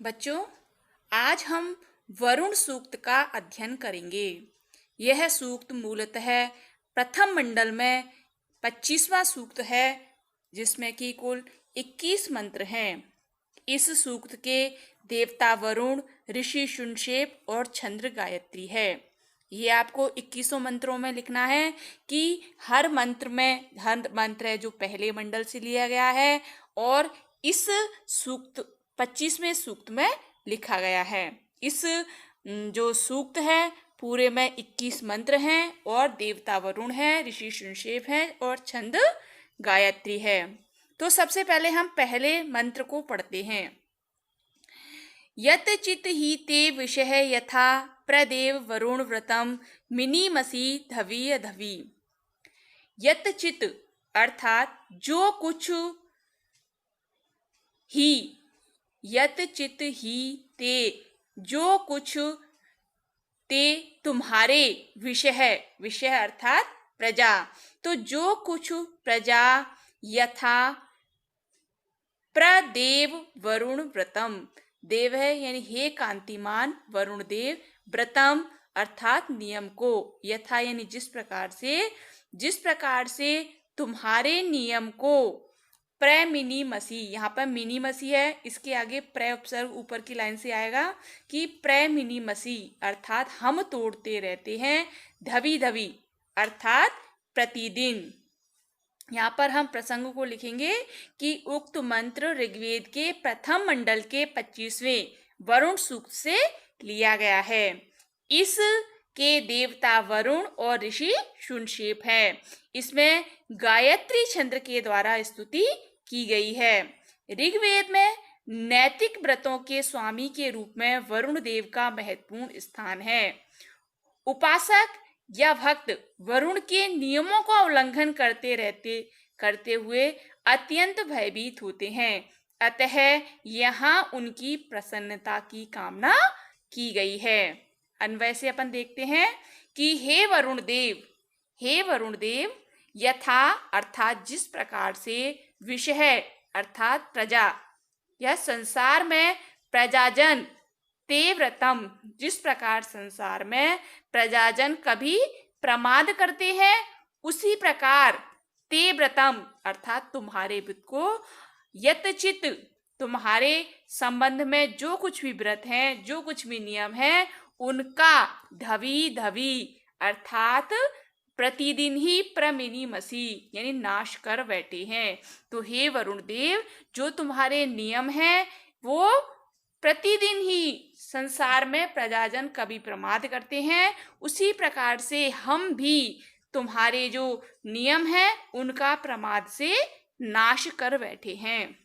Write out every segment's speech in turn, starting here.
बच्चों, आज हम वरुण सूक्त का अध्ययन करेंगे। यह सूक्त मूलतः प्रथम मंडल में 25वां सूक्त है, जिसमें कि कुल 21 मंत्र हैं। इस सूक्त के देवता वरुण, ऋषि शुनशेप और चंद्र गायत्री है। ये आपको 21 मंत्रों में लिखना है कि हर मंत्र है जो पहले मंडल से लिया गया है और इस सूक्त 25वें सूक्त में लिखा गया है। इस जो सूक्त है पूरे में 21 मंत्र हैं और देवता वरुण है, ऋषि शुनशेप है और छंद गायत्री है। तो सबसे पहले हम पहले मंत्र को पढ़ते हैं। यत चित ही ते विषय यथा प्रदेव वरुण व्रतम मिनीमसी धवीय धवी। यत चित अर्थात जो कुछ ही, यत चित ही ते जो कुछ, ते तुम्हारे, विषय अर्थात प्रजा, तो जो कुछ प्रजा यथा प्रदेव वरुण व्रतम, देव है यानी हे कांतिमान वरुण देव, व्रतम अर्थात नियम को, यथा यानी जिस प्रकार से तुम्हारे नियम को, प्र मिनी मसी, यहाँ पर मिनी मसी है, इसके आगे प्र उपसर्ग ऊपर की लाइन से आएगा कि प्र मिनी मसी अर्थात हम तोड़ते रहते हैं, धवी धवी अर्थात प्रतिदिन। यहाँ पर हम प्रसंग को लिखेंगे कि उक्त मंत्र ऋग्वेद के प्रथम मंडल के 25वें वरुण सूक्त से लिया गया है। इस के देवता वरुण और ऋषि शुनशेप है। इसमें गायत्री छंद के द्वारा स्तुति की गई है। ऋग्वेद में नैतिक व्रतों के स्वामी के रूप में वरुण देव का महत्वपूर्ण स्थान है। उपासक या भक्त वरुण के नियमों का उल्लंघन करते हुए अत्यंत भयभीत होते हैं, अतः यहाँ उनकी प्रसन्नता की कामना की गई है। अन्वय से अपन देखते हैं कि हे वरुण देव, यथा अर्थात जिस प्रकार से, विषय अर्थात प्रजा या संसार में, प्रजाजन ते व्रतम जिस प्रकार संसार में प्रजाजन कभी प्रमाद करते हैं, उसी प्रकार ते व्रतम अर्थात तुम्हारे व्रत को, यतचित तुम्हारे संबंध में जो कुछ भी व्रत हैं, जो कुछ भी नियम है, उनका धवी धवी अर्थात प्रतिदिन ही प्रमिनी मसी यानी नाश कर बैठे हैं। तो हे वरुण देव, जो तुम्हारे नियम हैं वो प्रतिदिन ही संसार में प्रजाजन कभी प्रमाद करते हैं, उसी प्रकार से हम भी तुम्हारे जो नियम हैं उनका प्रमाद से नाश कर बैठे हैं।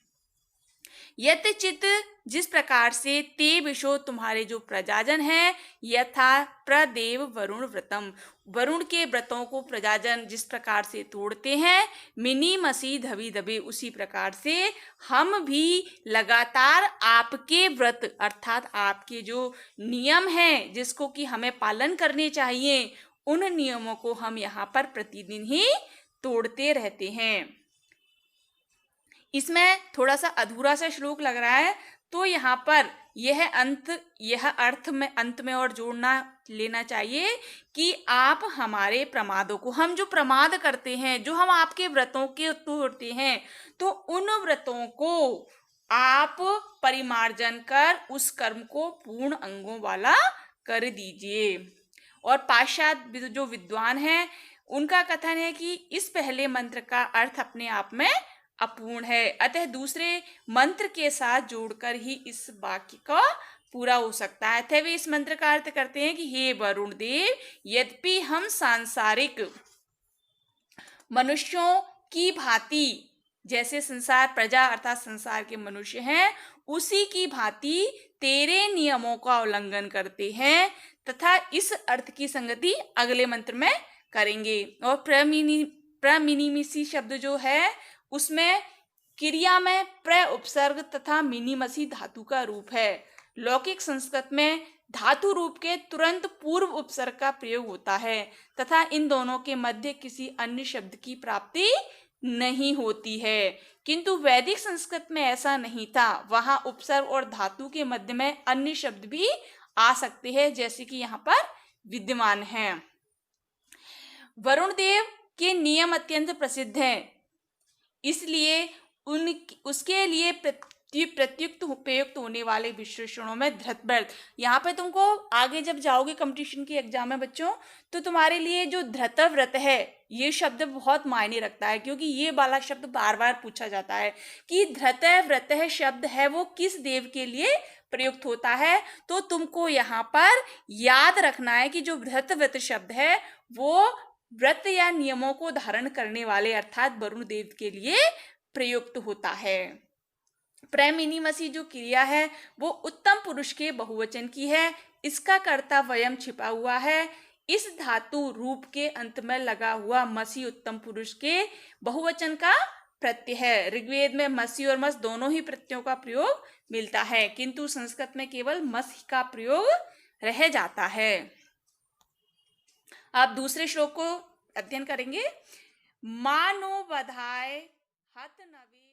यतचित जिस प्रकार से, ते विषो तुम्हारे जो प्रजाजन हैं, यथा प्रदेव वरुण व्रतम वरुण के व्रतों को प्रजाजन जिस प्रकार से तोड़ते हैं, मिनी मसी धवी धबे उसी प्रकार से हम भी लगातार आपके व्रत अर्थात आपके जो नियम हैं जिसको कि हमें पालन करने चाहिए, उन नियमों को हम यहाँ पर प्रतिदिन ही तोड़ते रहते हैं। इसमें थोड़ा सा अधूरा सा श्लोक लग रहा है, तो यहाँ पर यह अर्थ में अंत में और जोड़ना लेना चाहिए कि आप हमारे प्रमादों को, हम जो प्रमाद करते हैं, जो हम आपके व्रतों के तोड़ते हैं, तो उन व्रतों को आप परिमार्जन कर उस कर्म को पूर्ण अंगों वाला कर दीजिए। और पाश्चात्य जो विद्वान हैं उनका कथन है कि इस पहले मंत्र का अर्थ अपने आप में अपूर्ण है, अतः दूसरे मंत्र के साथ जोड़कर ही इस वाक्य का पूरा हो सकता है। अतः वे इस मंत्र का अर्थ करते हैं कि हे वरुण देव, यद्यपि हम सांसारिक मनुष्यों की भांति, जैसे संसार प्रजा अर्थात संसार के मनुष्य हैं, उसी की भांति तेरे नियमों का उल्लंघन करते हैं, तथा इस अर्थ की संगति अगले मंत्र में करेंगे। और प्रमिनिमिसी शब्द जो है उसमें क्रिया में प्र उपसर्ग तथा मिनिमसी धातु का रूप है। लौकिक संस्कृत में धातु रूप के तुरंत पूर्व उपसर्ग का प्रयोग होता है तथा इन दोनों के मध्य किसी अन्य शब्द की प्राप्ति नहीं होती है। किंतु वैदिक संस्कृत में ऐसा नहीं था, वहां उपसर्ग और धातु के मध्य में अन्य शब्द भी आ सकते हैं, जैसे कि यहाँ पर विद्यमान है। वरुण देव के नियम अत्यंत प्रसिद्ध हैं, इसलिए उन उसके लिए प्रत्युक्त उपयुक्त होने वाले विशेषणों में धृतव्रत। यहाँ पे तुमको आगे जब जाओगे कंपटीशन की एग्जाम में बच्चों, तो तुम्हारे लिए जो धृतव्रत है ये शब्द बहुत मायने रखता है, क्योंकि ये वाला शब्द बार बार पूछा जाता है कि धृतव्रत शब्द है वो किस देव के लिए प्रयुक्त होता है। तो तुमको यहाँ पर याद रखना है कि जो धृतव्रत शब्द है वो व्रत या नियमों को धारण करने वाले अर्थात वरुण देव के लिए प्रयुक्त होता है। प्रेमिनिमसी जो क्रिया है वो उत्तम पुरुष के बहुवचन की है, इसका कर्ता वयम छिपा हुआ है। इस धातु रूप के अंत में लगा हुआ मसी उत्तम पुरुष के बहुवचन का प्रत्यय है। ऋग्वेद में मसी और मस दोनों ही प्रत्ययों का प्रयोग मिलता है, किंतु संस्कृत में केवल मस का प्रयोग रह जाता है। आप दूसरे श्लोक को अध्ययन करेंगे। मानो बधाए हत नवे